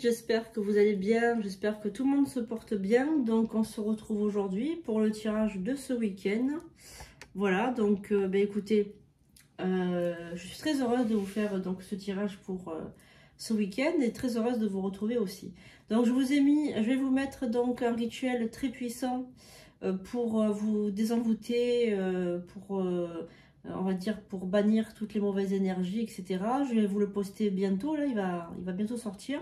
j'espère que vous allez bien, j'espère que tout le monde se porte bien. Donc on se retrouve aujourd'hui pour le tirage de ce week-end. Voilà, donc écoutez, je suis très heureuse de vous faire donc ce tirage pour ce week-end et très heureuse de vous retrouver aussi. Donc je vais vous mettre donc un rituel très puissant pour vous désenvoûter, on va dire pour bannir toutes les mauvaises énergies, etc. Je vais vous le poster bientôt, là, il va bientôt sortir.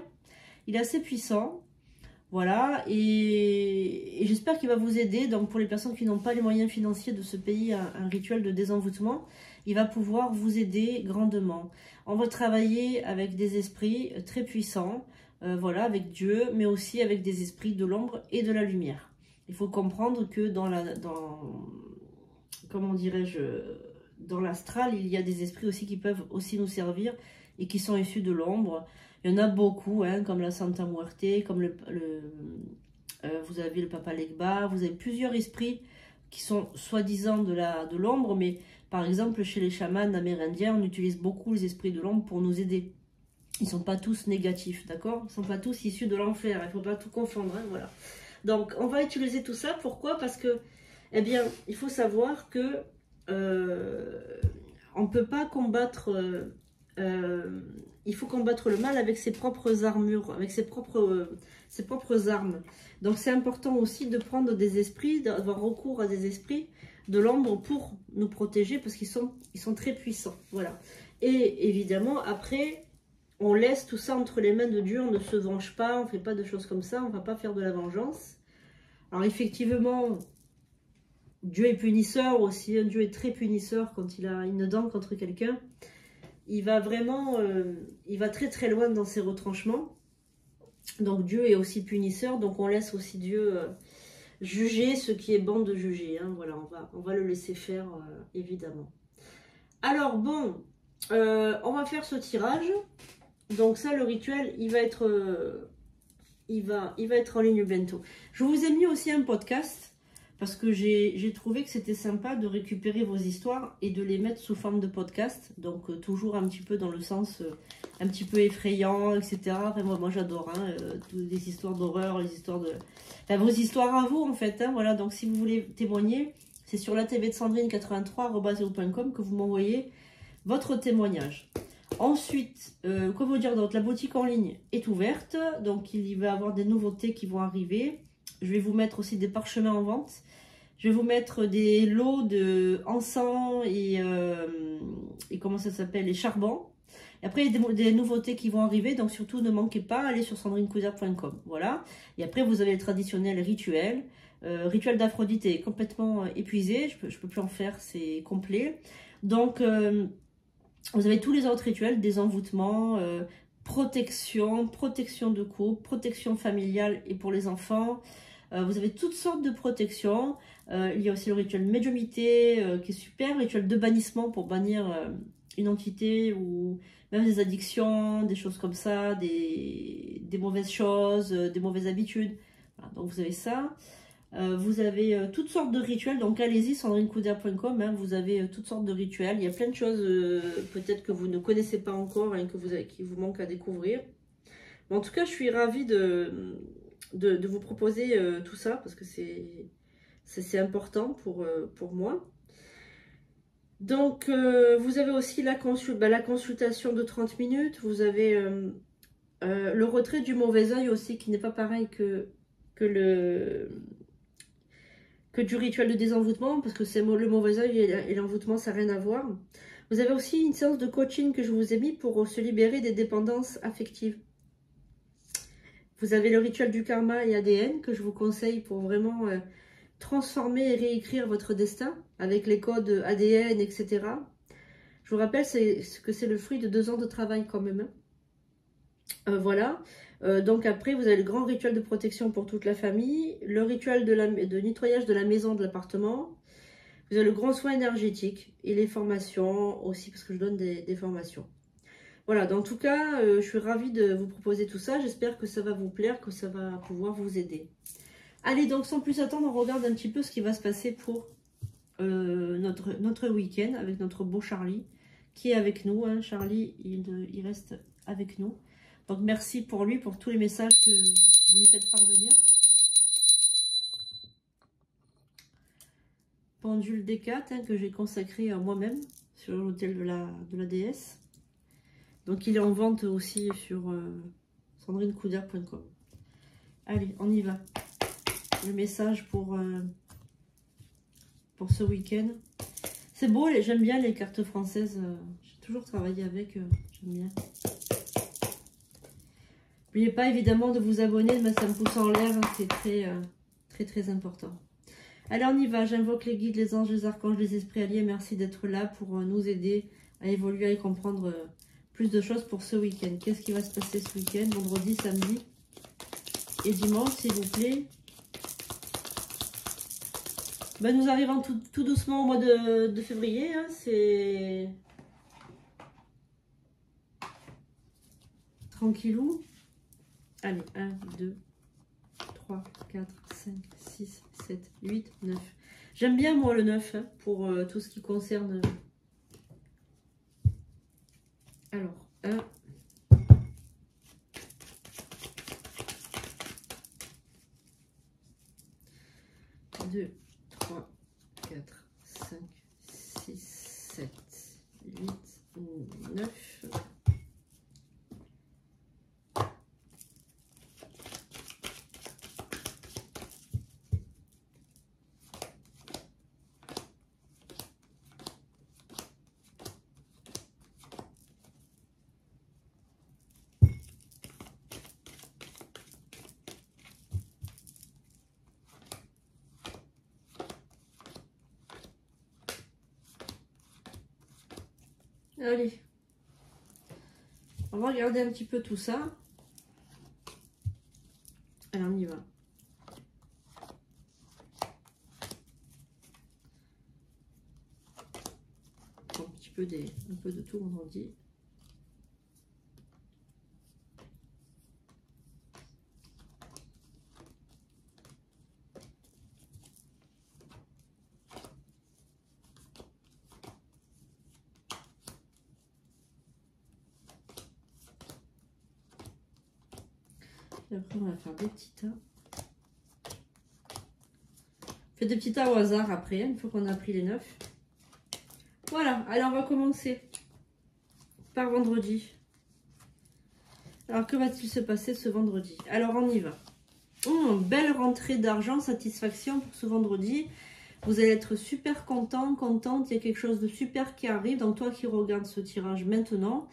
Il est assez puissant, voilà, et j'espère qu'il va vous aider. Donc pour les personnes qui n'ont pas les moyens financiers de se payer un rituel de désenvoûtement, il va pouvoir vous aider grandement. On va travailler avec des esprits très puissants, voilà, avec Dieu, mais aussi avec des esprits de l'ombre et de la lumière. Il faut comprendre que comment dirais-je, dans l'astral, il y a des esprits aussi qui peuvent aussi nous servir et qui sont issus de l'ombre. Il y en a beaucoup, hein, comme la Santa Muerte, comme vous avez le Papa Legba, vous avez plusieurs esprits qui sont soi-disant de l'ombre, mais par exemple chez les chamans amérindiens, on utilise beaucoup les esprits de l'ombre pour nous aider. Ils ne sont pas tous négatifs, d'accord? Ils ne sont pas tous issus de l'enfer, il ne faut pas tout confondre, hein, voilà. Donc on va utiliser tout ça, pourquoi? Parce que, eh bien, il faut savoir que on ne peut pas combattre, il faut combattre le mal avec ses propres armures, avec ses propres armes. Donc c'est important aussi de prendre des esprits, d'avoir recours à des esprits de l'ombre pour nous protéger, parce qu'ils sont très puissants, voilà. Et évidemment, après, on laisse tout ça entre les mains de Dieu, on ne se venge pas, on ne fait pas de choses comme ça, on ne va pas faire de la vengeance. Alors effectivement, Dieu est punisseur aussi, Dieu est très punisseur quand il a une dent contre quelqu'un. Il va vraiment, il va très très loin dans ses retranchements. Donc Dieu est aussi punisseur, donc on laisse aussi Dieu juger ce qui est bon de juger. Hein. Voilà, on va le laisser faire, évidemment. Alors bon, on va faire ce tirage. Donc ça, le rituel, il va être en ligne bientôt. Je vous ai mis aussi un podcast parce que j'ai trouvé que c'était sympa de récupérer vos histoires et de les mettre sous forme de podcast. Donc toujours un petit peu dans le sens un petit peu effrayant, etc. Enfin, moi j'adore hein, les histoires d'horreur, les histoires de... Enfin, vos histoires à vous en fait. Hein, voilà. Donc si vous voulez témoigner, c'est sur la TV de Sandrine83@yahoo.com que vous m'envoyez votre témoignage. Ensuite, quoi vous dire d'autre? La boutique en ligne est ouverte, donc il va y avoir des nouveautés qui vont arriver. Je vais vous mettre aussi des parchemins en vente. Je vais vous mettre des lots de encens et comment ça s'appelle, les charbons. Et après, il y a des nouveautés qui vont arriver, donc surtout ne manquez pas, allez sur sandrinecouder.com. Voilà. Et après, vous avez le traditionnel rituel. Rituel d'Aphrodite est complètement épuisé, je peux plus en faire, c'est complet. Donc... vous avez tous les autres rituels, désenvoûtement, protection de couple, protection familiale et pour les enfants. Vous avez toutes sortes de protections. Il y a aussi le rituel médiumité qui est super, rituel de bannissement pour bannir une entité ou même des addictions, des choses comme ça, des mauvaises choses, des mauvaises habitudes. Voilà, donc vous avez ça. Vous avez toutes sortes de rituels, donc allez-y, sandrinecouder.com, hein, vous avez toutes sortes de rituels. Il y a plein de choses peut-être que vous ne connaissez pas encore, hein, qui vous manquent à découvrir. Mais en tout cas, je suis ravie de vous proposer tout ça, parce que c'est important pour moi. Donc, vous avez aussi la consultation de 30 minutes, vous avez le retrait du mauvais œil aussi, qui n'est pas pareil que du rituel de désenvoûtement, parce que c'est le mauvais œil et l'envoûtement, ça n'a rien à voir. Vous avez aussi une séance de coaching que je vous ai mis pour se libérer des dépendances affectives. Vous avez le rituel du karma et ADN que je vous conseille pour vraiment transformer et réécrire votre destin avec les codes ADN, etc. Je vous rappelle que c'est le fruit de 2 ans de travail quand même. Hein. Voilà. Donc après, vous avez le grand rituel de protection pour toute la famille, le rituel de nettoyage de la maison, de l'appartement. Vous avez le grand soin énergétique et les formations aussi, parce que je donne des formations. Voilà, dans tout cas, je suis ravie de vous proposer tout ça. J'espère que ça va vous plaire, que ça va pouvoir vous aider. Allez, donc sans plus attendre, on regarde un petit peu ce qui va se passer pour notre week-end avec notre beau Charlie qui est avec nous. Hein. Charlie, il reste avec nous. Donc merci pour lui, pour tous les messages que vous lui faites parvenir. Pendule D4 hein, que j'ai consacré à moi-même sur l'hôtel de la déesse. Donc il est en vente aussi sur sandrinecoudert.com. Allez, on y va. Le message pour ce week-end. C'est beau, j'aime bien les cartes françaises. J'ai toujours travaillé avec, j'aime bien. N'oubliez pas évidemment de vous abonner, de mettre un pouce en l'air, c'est très important. Allez, on y va. J'invoque les guides, les anges, les archanges, les esprits alliés. Merci d'être là pour nous aider à évoluer et comprendre plus de choses pour ce week-end. Qu'est-ce qui va se passer ce week-end, vendredi, samedi et dimanche, s'il vous plaît. Ben, nous arrivons tout doucement au mois de février. Hein. C'est tranquillou. Allez, 1, 2, 3, 4, 5, 6, 7, 8, 9. J'aime bien moi le 9 hein, pour tout ce qui concerne... Alors, 1, 2, 3, 4, 5, 6, 7, 8, 9. Allez, on va regarder un petit peu tout ça. Alors on y va. Un peu de tout vendredi. Et après, on va faire des petits tas. Faites des petits tas au hasard après, une fois qu'on a pris les 9. Voilà, alors on va commencer par vendredi. Alors, que va-t-il se passer ce vendredi? Alors, on y va. Belle rentrée d'argent, satisfaction pour ce vendredi. Vous allez être super content, contente. Il y a quelque chose de super qui arrive. Donc, toi qui regardes ce tirage maintenant,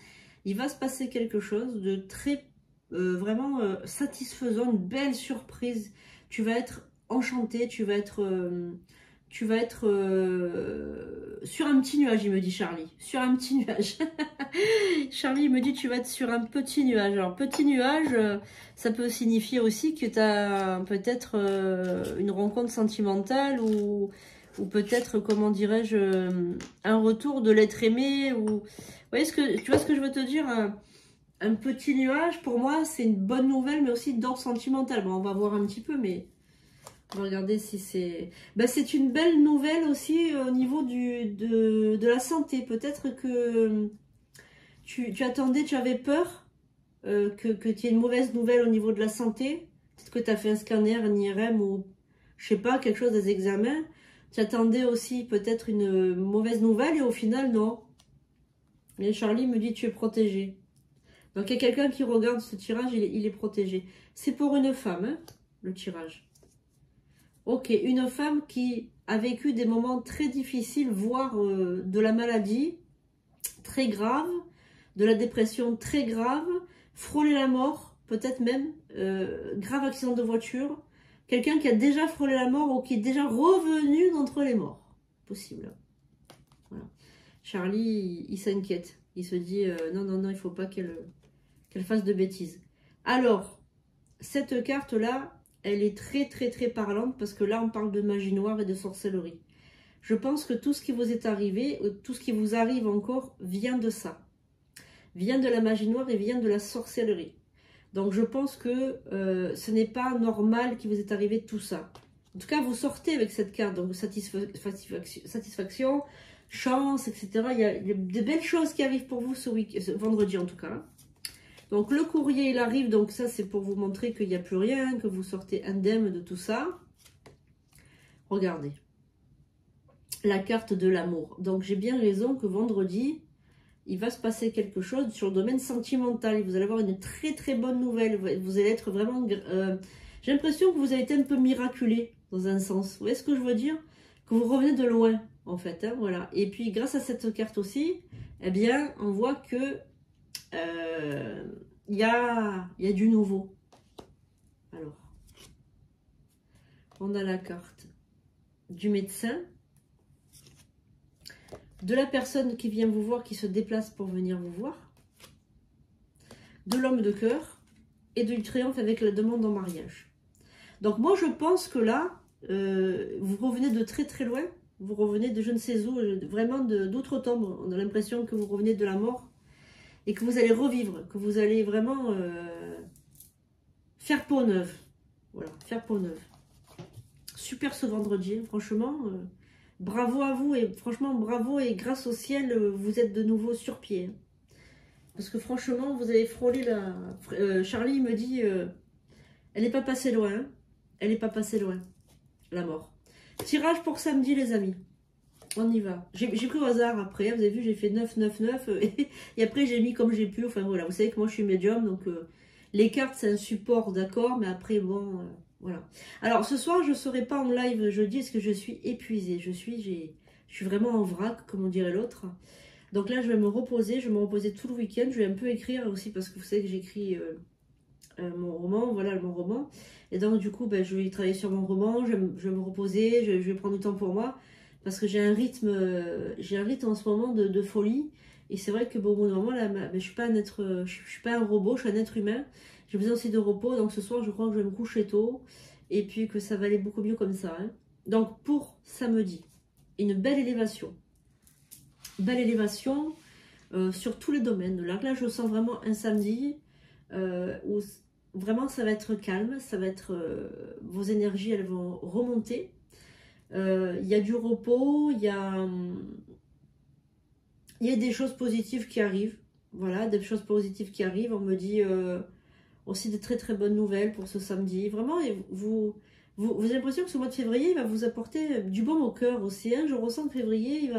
il va se passer quelque chose de très vraiment satisfaisant, une belle surprise. Tu vas être enchanté, tu vas être sur un petit nuage, il me dit Charlie. Sur un petit nuage. Charlie me dit tu vas être sur un petit nuage. Alors petit nuage, ça peut signifier aussi que tu as peut-être une rencontre sentimentale ou peut-être, comment dirais-je, un retour de l'être aimé. Ou... Vous voyez tu vois ce que je veux te dire? Un petit nuage, pour moi, c'est une bonne nouvelle, mais aussi d'ordre sentimental. Bon, on va voir un petit peu, mais... On va regarder si c'est... Ben, c'est une belle nouvelle aussi au niveau de la santé. Peut-être que tu attendais, tu avais peur que tu aies une mauvaise nouvelle au niveau de la santé. Peut-être que tu as fait un scanner, un IRM ou, je sais pas, quelque chose des examens. Tu attendais aussi peut-être une mauvaise nouvelle et au final, non. Et Charlie me dit tu es protégé. Donc il y a quelqu'un qui regarde ce tirage, il est protégé. C'est pour une femme, hein, le tirage. Ok, une femme qui a vécu des moments très difficiles, voire de la maladie très grave, de la dépression très grave, frôler la mort, peut-être même, grave accident de voiture, quelqu'un qui a déjà frôlé la mort ou qui est déjà revenu d'entre les morts. Possible. Voilà. Charlie, il s'inquiète. Il se dit, non, il ne faut pas qu'elle fasse de bêtises. Alors, cette carte-là, elle est très parlante parce que là, on parle de magie noire et de sorcellerie. Je pense que tout ce qui vous est arrivé, tout ce qui vous arrive encore, vient de ça. Vient de la magie noire et vient de la sorcellerie. Donc, je pense que ce n'est pas normal qu'il vous est arrivé tout ça. En tout cas, vous sortez avec cette carte. Donc, satisfaction, chance, etc. Il y a des belles choses qui arrivent pour vous ce vendredi, en tout cas. Donc le courrier il arrive, donc ça c'est pour vous montrer qu'il n'y a plus rien, que vous sortez indemne de tout ça. Regardez. La carte de l'amour. Donc j'ai bien raison que vendredi, il va se passer quelque chose sur le domaine sentimental. Vous allez avoir une très très bonne nouvelle. Vous allez être vraiment... j'ai l'impression que vous avez été un peu miraculé dans un sens. Vous voyez ce que je veux dire? Que vous revenez de loin en fait. Hein, voilà. Et puis grâce à cette carte aussi, eh bien on voit que il y a du nouveau. Alors, on a la carte du médecin, de la personne qui vient vous voir, qui se déplace pour venir vous voir, de l'homme de cœur et du triomphe avec la demande en mariage. Donc moi je pense que là, vous revenez de très très loin, vous revenez de je ne sais où, vraiment d'outre-tombe. On a l'impression que vous revenez de la mort et que vous allez revivre, que vous allez vraiment faire peau neuve. Voilà, faire peau neuve. Super ce vendredi, franchement... bravo à vous et franchement bravo et grâce au ciel vous êtes de nouveau sur pied. Parce que franchement vous avez frôlé la... Charlie me dit elle n'est pas passée loin. Hein, elle n'est pas passée loin. La mort. Tirage pour samedi les amis. On y va. J'ai pris au hasard après. Vous avez vu j'ai fait 9, 9, 9. Et après j'ai mis comme j'ai pu. Enfin voilà. Vous savez que moi je suis médium. Donc les cartes c'est un support d'accord. Mais après bon... voilà. Alors ce soir je ne serai pas en live jeudi parce que je suis épuisée. Je suis vraiment en vrac comme on dirait l'autre. Donc là je vais me reposer. Je vais me reposer tout le week-end. Je vais un peu écrire aussi parce que vous savez que j'écris mon roman. Voilà mon roman. Et donc du coup ben, je vais travailler sur mon roman. Je vais me reposer. Je vais prendre du temps pour moi. Parce que j'ai un rythme en ce moment de folie. Et c'est vrai que bon, au bout d'un moment là, ben, je suis pas un être, je suis pas un robot, je suis un être humain. J'ai besoin aussi de repos, donc ce soir je crois que je vais me coucher tôt et puis que ça va aller beaucoup mieux comme ça. Hein. Donc pour samedi, une belle élévation. Belle élévation sur tous les domaines. Là je sens vraiment un samedi où vraiment ça va être calme, ça va être vos énergies elles vont remonter. Il y a du repos, il y a des choses positives qui arrivent. Voilà, des choses positives qui arrivent. On me dit... aussi de très très bonnes nouvelles pour ce samedi. Vraiment, vous avez l'impression que ce mois de février, il va vous apporter du baume au cœur aussi. Hein. Je ressens que février,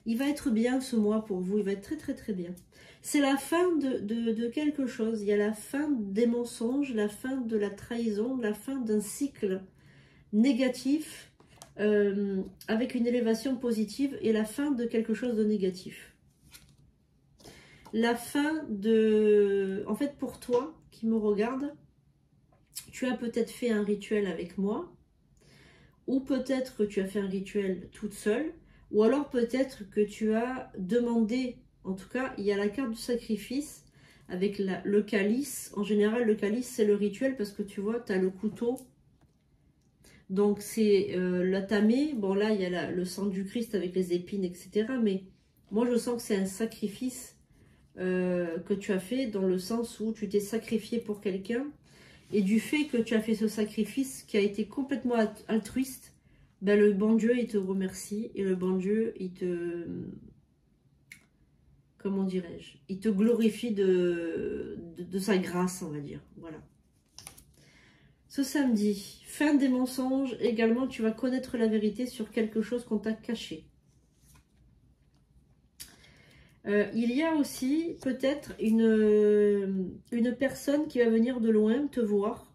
il va être bien ce mois pour vous. Il va être très très très bien. C'est la fin de quelque chose. Il y a la fin des mensonges, la fin de la trahison, la fin d'un cycle négatif avec une élévation positive et la fin de quelque chose de négatif. La fin de... En fait, pour toi, qui me regarde, tu as peut-être fait un rituel avec moi, ou peut-être que tu as fait un rituel toute seule, ou alors peut-être que tu as demandé, en tout cas, il y a la carte du sacrifice avec le calice. En général, le calice, c'est le rituel parce que tu vois, tu as le couteau. Donc, c'est la tamée. Bon, là, il y a le sang du Christ avec les épines, etc. Mais moi, je sens que c'est un sacrifice que tu as fait dans le sens où tu t'es sacrifié pour quelqu'un et du fait que tu as fait ce sacrifice qui a été complètement altruiste, ben le bon Dieu il te remercie et le bon Dieu il te, comment dirais-je, il te glorifie de sa grâce, on va dire. Voilà. Ce samedi, fin des mensonges, également tu vas connaître la vérité sur quelque chose qu'on t'a caché. Il y a aussi peut-être une personne qui va venir de loin te voir,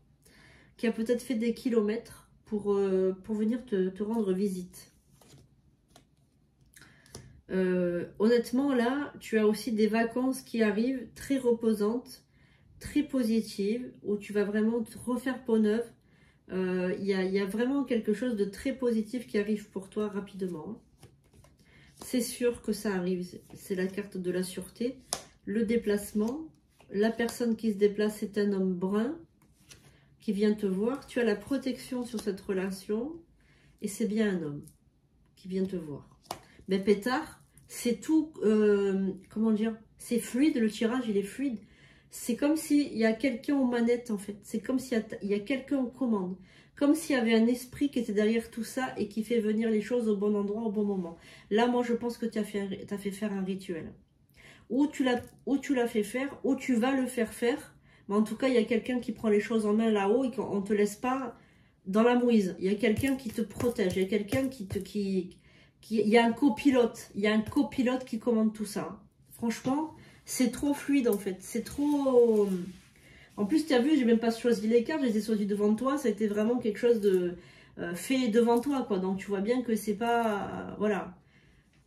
qui a peut-être fait des kilomètres pour venir te rendre visite. Honnêtement, là, tu as aussi des vacances qui arrivent très reposantes, très positives, où tu vas vraiment te refaire peau neuve. Il y a vraiment quelque chose de très positif qui arrive pour toi rapidement. C'est sûr que ça arrive, c'est la carte de la sûreté. Le déplacement, la personne qui se déplace est un homme brun qui vient te voir. Tu as la protection sur cette relation et c'est bien un homme qui vient te voir. Mais pétard, c'est tout, comment dire, c'est fluide, le tirage il est fluide. C'est comme s'il y a quelqu'un aux manettes en fait, c'est comme s'il y a quelqu'un aux commandes. Comme s'il y avait un esprit qui était derrière tout ça et qui fait venir les choses au bon endroit, au bon moment. Là, moi, je pense que tu as fait faire un rituel. ou tu l'as fait faire, ou tu vas le faire faire. Mais en tout cas, il y a quelqu'un qui prend les choses en main là-haut et qu'on ne te laisse pas dans la mouise. Il y a quelqu'un qui te protège, il y a quelqu'un il y a un copilote. Il y a un copilote qui commande tout ça. Franchement, c'est trop fluide en fait. C'est trop... En plus, tu as vu, j'ai même pas choisi les cartes, je les ai choisies devant toi. Ça a été vraiment quelque chose de fait devant toi, quoi. Donc tu vois bien que c'est pas... voilà.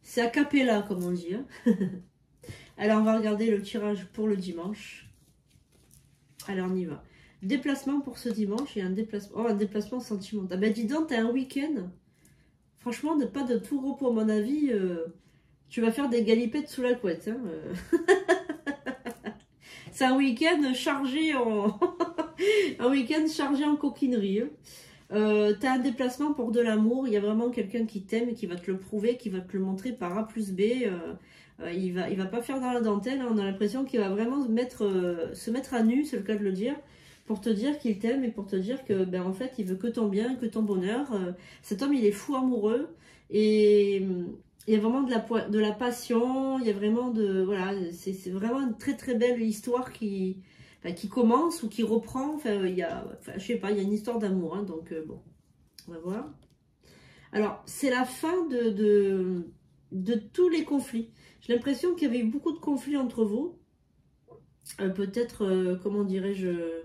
C'est a cappella, comme on dit. Hein. Alors, on va regarder le tirage pour le dimanche. Alors, on y va. Déplacement pour ce dimanche et un déplacement... Oh, un déplacement sentimental. Ah ben, dis donc, t'as un week-end. Franchement, pas de tout repos, à mon avis. Tu vas faire des galipettes sous la couette. Hein. C'est un week-end chargé en... un week-end chargé en coquinerie. Hein. T'as un déplacement pour de l'amour. Il y a vraiment quelqu'un qui t'aime et qui va te le prouver, qui va te le montrer par A plus B. Il va pas faire dans la dentelle. Hein. On a l'impression qu'il va vraiment se mettre à nu, c'est le cas de le dire, pour te dire qu'il t'aime et pour te dire que, ben, en fait, il veut que ton bien, que ton bonheur. Cet homme, il est fou amoureux et il y a vraiment de la passion. Il y a vraiment de... Voilà, c'est vraiment une très très belle histoire qui commence ou qui reprend. Enfin, je sais pas, il y a une histoire d'amour. Hein, donc, bon, on va voir. Alors, c'est la fin de tous les conflits. J'ai l'impression qu'il y avait eu beaucoup de conflits entre vous. Peut-être, comment dirais-je...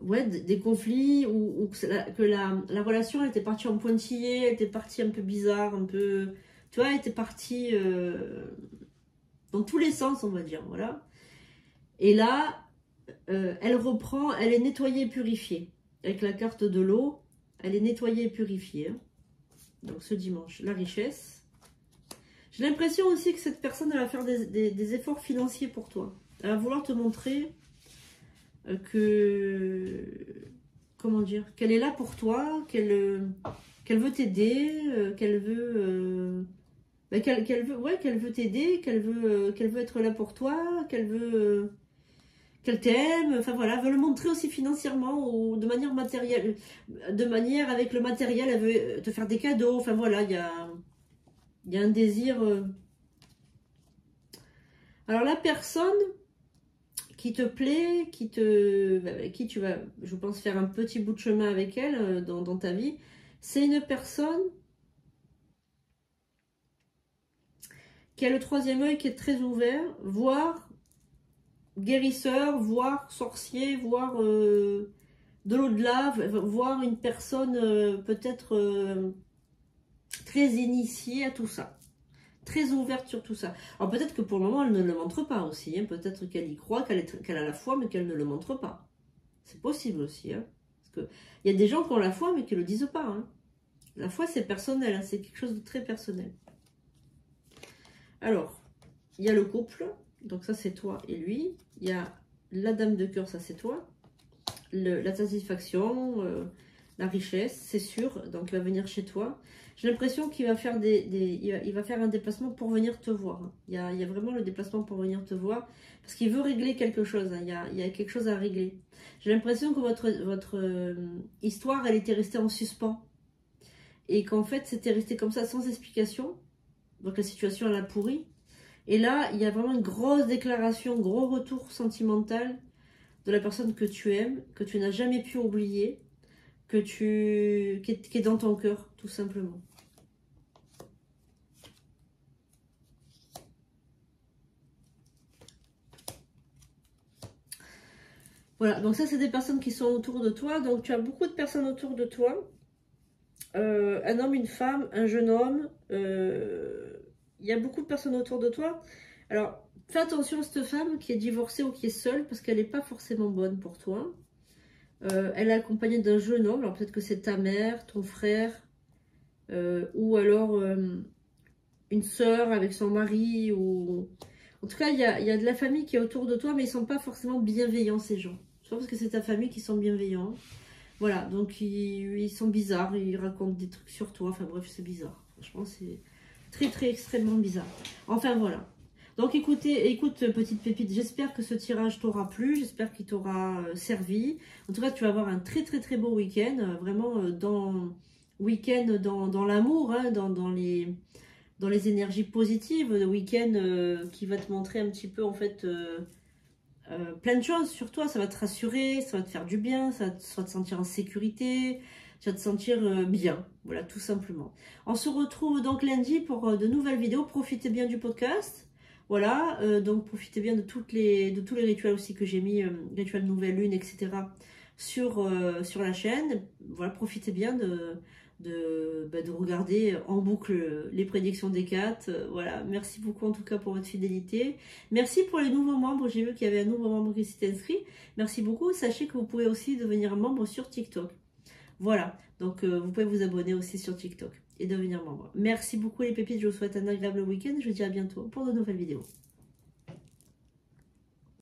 ouais, des conflits où que la relation elle était partie en pointillé, elle était partie un peu bizarre, un peu... Tu vois, elle était partie dans tous les sens, on va dire, voilà. Et là, elle reprend, elle est nettoyée et purifiée. Avec la carte de l'eau, elle est nettoyée et purifiée. Hein. Donc ce dimanche, la richesse. J'ai l'impression aussi que cette personne, elle va faire des efforts financiers pour toi. Elle va vouloir te montrer que... Comment dire? Qu'elle est là pour toi, qu'elle veut t'aider, qu'elle veut... qu'elle veut t'aider, qu'elle veut être là pour toi, qu'elle t'aime, enfin voilà, elle veut le montrer aussi financièrement ou de manière matérielle, de manière avec le matériel, elle veut te faire des cadeaux, enfin voilà, il y a un désir. Alors la personne qui te plaît, qui tu vas, je pense, faire un petit bout de chemin avec elle dans ta vie, c'est une personne qui a le troisième œil qui est très ouvert, voire guérisseur, voire sorcier, voire de l'au-delà, voire une personne peut-être très initiée à tout ça. Très ouverte sur tout ça. Alors peut-être que pour le moment, elle ne le montre pas aussi. Hein. Peut-être qu'elle y croit, qu'elle a la foi, mais qu'elle ne le montre pas. C'est possible aussi. Hein. Parce que il y a des gens qui ont la foi, mais qui ne le disent pas. Hein. La foi, c'est personnel. Hein. C'est quelque chose de très personnel. Alors, il y a le couple. Donc ça, c'est toi et lui. Il y a la dame de cœur, ça c'est toi. La satisfaction, la richesse, c'est sûr. Donc il va venir chez toi. J'ai l'impression qu'il va faire il va faire un déplacement pour venir te voir. Il y a vraiment le déplacement pour venir te voir. Parce qu'il veut régler quelque chose. Hein. Il y a quelque chose à régler. J'ai l'impression que votre histoire, elle était restée en suspens. Et qu'en fait, c'était resté comme ça, sans explication. Donc la situation, elle a pourri. Et là, il y a vraiment une grosse déclaration, gros retour sentimental de la personne que tu aimes, que tu n'as jamais pu oublier, qui est dans ton cœur, tout simplement. Voilà, donc ça, c'est des personnes qui sont autour de toi. Donc, tu as beaucoup de personnes autour de toi. Un homme, une femme, un jeune homme. Il y a beaucoup de personnes autour de toi. Alors, fais attention à cette femme qui est divorcée ou qui est seule, parce qu'elle n'est pas forcément bonne pour toi. Elle est accompagnée d'un jeune homme. Alors, peut-être que c'est ta mère, ton frère, ou alors une sœur avec son mari. Ou... En tout cas, il y a de la famille qui est autour de toi, mais ils ne sont pas forcément bienveillants, ces gens. C'est pas parce que c'est ta famille qu'ils sont bienveillants. Voilà, donc ils sont bizarres, ils racontent des trucs sur toi. Enfin bref, c'est bizarre. Franchement, c'est très très extrêmement bizarre. Enfin voilà. Donc écoute petite pépite, j'espère que ce tirage t'aura plu, j'espère qu'il t'aura servi. En tout cas, tu vas avoir un très très très beau week-end, vraiment dans l'amour, hein, dans dans les énergies positives, le week-end qui va te montrer un petit peu en fait plein de choses sur toi. Ça va te rassurer, ça va te faire du bien, ça va te sentir en sécurité, tu vas te sentir bien, voilà, tout simplement. On se retrouve donc lundi pour de nouvelles vidéos. Profitez bien du podcast. Voilà, donc profitez bien de tous les rituels aussi que j'ai mis, rituels nouvelle lune, etc. sur la chaîne. Voilà, profitez bien de regarder en boucle les prédictions des cartes. Voilà, merci beaucoup en tout cas pour votre fidélité. Merci pour les nouveaux membres. J'ai vu qu'il y avait un nouveau membre qui s'est inscrit. Merci beaucoup. Sachez que vous pouvez aussi devenir membre sur TikTok. Voilà, donc vous pouvez vous abonner aussi sur TikTok et devenir membre. Merci beaucoup les pépites, je vous souhaite un agréable week-end. Je vous dis à bientôt pour de nouvelles vidéos.